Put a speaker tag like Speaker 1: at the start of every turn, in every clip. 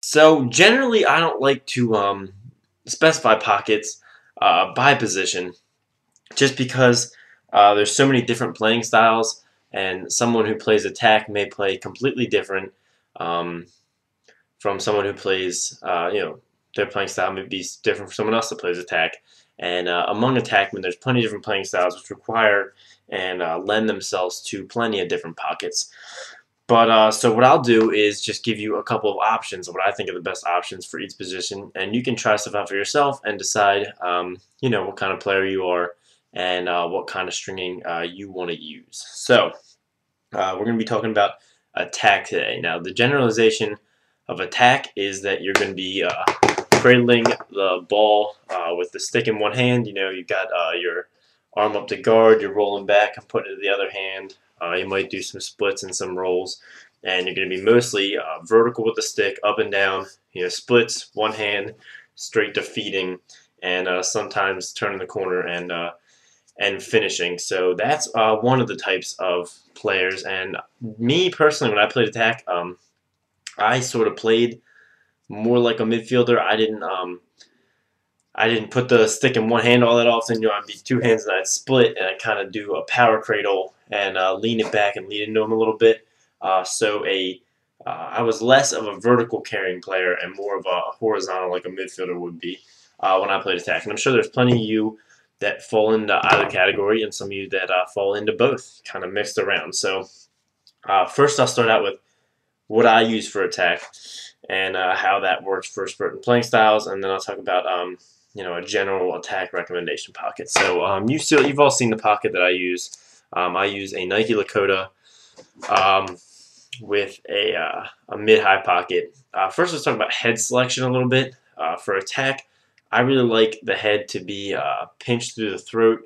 Speaker 1: So generally, I don't like to specify pockets by position, just because there's so many different playing styles, and someone who plays attack may play completely different um, from someone who plays, their playing style may be different from someone else that plays attack. And among attackmen, there's plenty of different playing styles which require and lend themselves to plenty of different pockets. But so what I'll do is just give you a couple of options of what I think are the best options for each position, and you can try stuff out for yourself and decide, what kind of player you are and what kind of stringing you want to use. So we're going to be talking about attack today. Now, the generalization of attack is that you're going to be cradling the ball with the stick in one hand. You've got your arm up to guard, you're rolling back and putting it to the other hand. You might do some splits and some rolls, and you're going to be mostly vertical with the stick, up and down. Splits, one hand, straight to feeding, and sometimes turning the corner and finishing. So that's one of the types of players. And me personally, when I played attack, I sort of played more like a midfielder. I didn't put the stick in one hand all that often. I'd be two hands and I'd split, and I'd kind of do a power cradle and lean it back and lean into him a little bit. I was less of a vertical carrying player and more of a horizontal, like a midfielder would be when I played attack. And I'm sure there's plenty of you that fall into either category, and some of you that fall into both, kind of mixed around. So first, I'll start out with what I use for attack and how that works for certain playing styles, and then I'll talk about a general attack recommendation pocket. So you've all seen the pocket that I use. I use a Nike Lakota with a mid-high pocket. First, let's talk about head selection a little bit. For attack, I really like the head to be pinched through the throat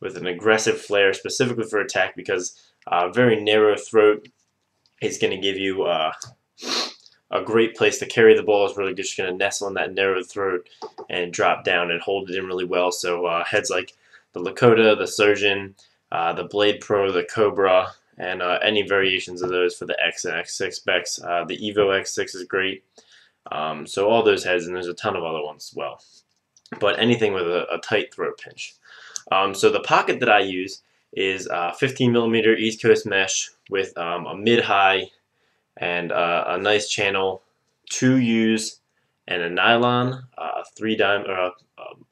Speaker 1: with an aggressive flare, specifically for attack, because a very narrow throat is going to give you a great place to carry the ball. Is really just going to nestle in that narrow throat and drop down and hold it in really well. So heads like the Lakota, the Surgeon, the Blade Pro, the Cobra, and any variations of those for the X and X6 specs. The Evo X6 is great. So all those heads, and there's a ton of other ones as well. But anything with a tight throat pinch. So the pocket that I use is 15 millimeter East Coast mesh with a mid-high and a nice channel, 2 U's, and a nylon, a 3-diamond, or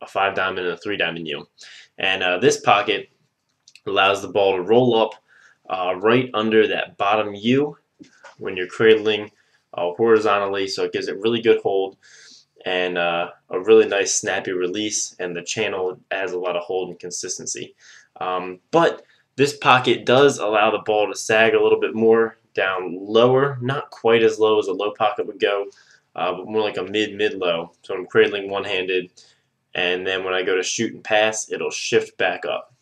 Speaker 1: a 5-diamond and a 3-diamond U. And this pocket allows the ball to roll up right under that bottom U when you're cradling horizontally, so it gives it really good hold and a really nice snappy release, and the channel has a lot of hold and consistency. But this pocket does allow the ball to sag a little bit more down lower, not quite as low as a low pocket would go, but more like a mid-low. So I'm cradling one-handed, and then when I go to shoot and pass, it'll shift back up.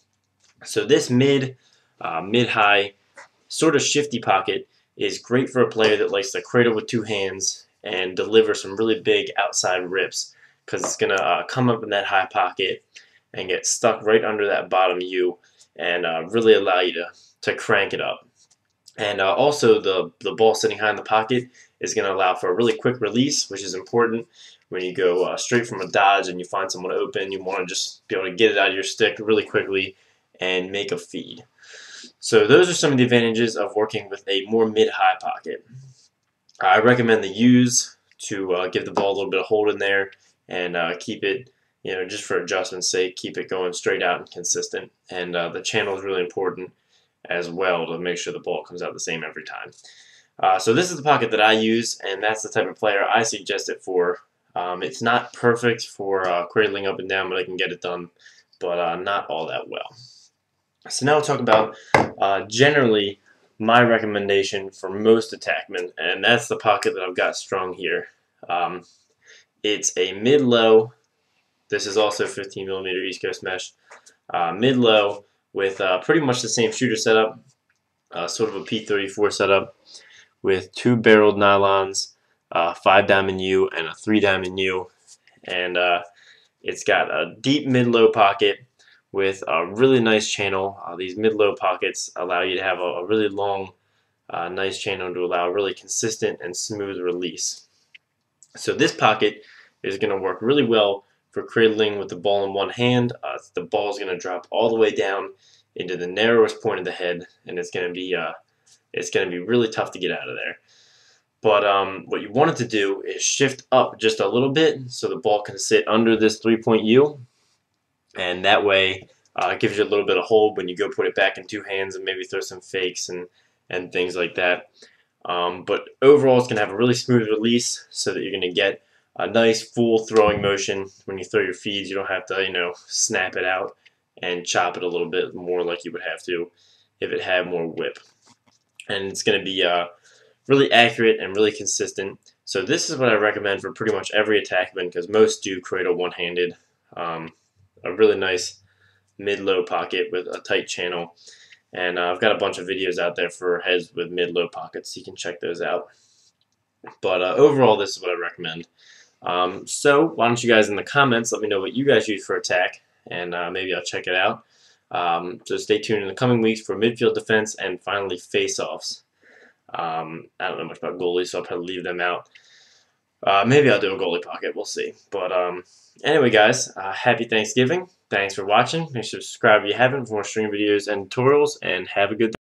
Speaker 1: So this mid-high sort of shifty pocket is great for a player that likes to cradle with 2 hands and deliver some really big outside rips, because it's going to come up in that high pocket and get stuck right under that bottom U and really allow you to crank it up. And also the ball sitting high in the pocket is going to allow for a really quick release, which is important when you go straight from a dodge and you find someone open. You want to just be able to get it out of your stick really quickly and make a feed. So those are some of the advantages of working with a more mid-high pocket. I recommend the U's to give the ball a little bit of hold in there and keep it, just for adjustment's sake, keep it going straight out and consistent. And the channel is really important as well to make sure the ball comes out the same every time. So this is the pocket that I use, and that's the type of player I suggest it for. It's not perfect for cradling up and down, but I can get it done, but not all that well. So now we'll talk about generally my recommendation for most attackmen, and that's the pocket that I've got strung here. It's a mid-low. This is also 15 millimeter East Coast mesh. Mid-low with pretty much the same shooter setup, sort of a P34 setup with 2 barreled nylons, 5-diamond U and a 3-diamond U, and it's got a deep mid-low pocket with a really nice channel. These mid-low pockets allow you to have a really long, nice channel to allow a really consistent and smooth release. So this pocket is going to work really well for cradling with the ball in one hand. The ball is going to drop all the way down into the narrowest point of the head, and it's going to be really tough to get out of there. But what you want it to do is shift up just a little bit so the ball can sit under this 3-point U, and that way it gives you a little bit of hold when you go put it back in two hands and maybe throw some fakes and things like that. But overall, it's going to have a really smooth release so that you're going to get a nice full throwing motion when you throw your feeds. You don't have to, snap it out and chop it a little bit more like you would have to if it had more whip. And it's going to be really accurate and really consistent. So this is what I recommend for pretty much every attackman because most do cradle one-handed. A really nice mid-low pocket with a tight channel. And I've got a bunch of videos out there for heads with mid-low pockets, so you can check those out. But overall, this is what I recommend. So why don't you guys in the comments let me know what you guys use for attack, and maybe I'll check it out. So stay tuned in the coming weeks for midfield defense and finally face-offs. I don't know much about goalies, so I'll probably leave them out. Maybe I'll do a goalie pocket. We'll see. But anyway, guys, happy Thanksgiving. Thanks for watching. Make sure to subscribe if you haven't for more stream videos and tutorials, and have a good day.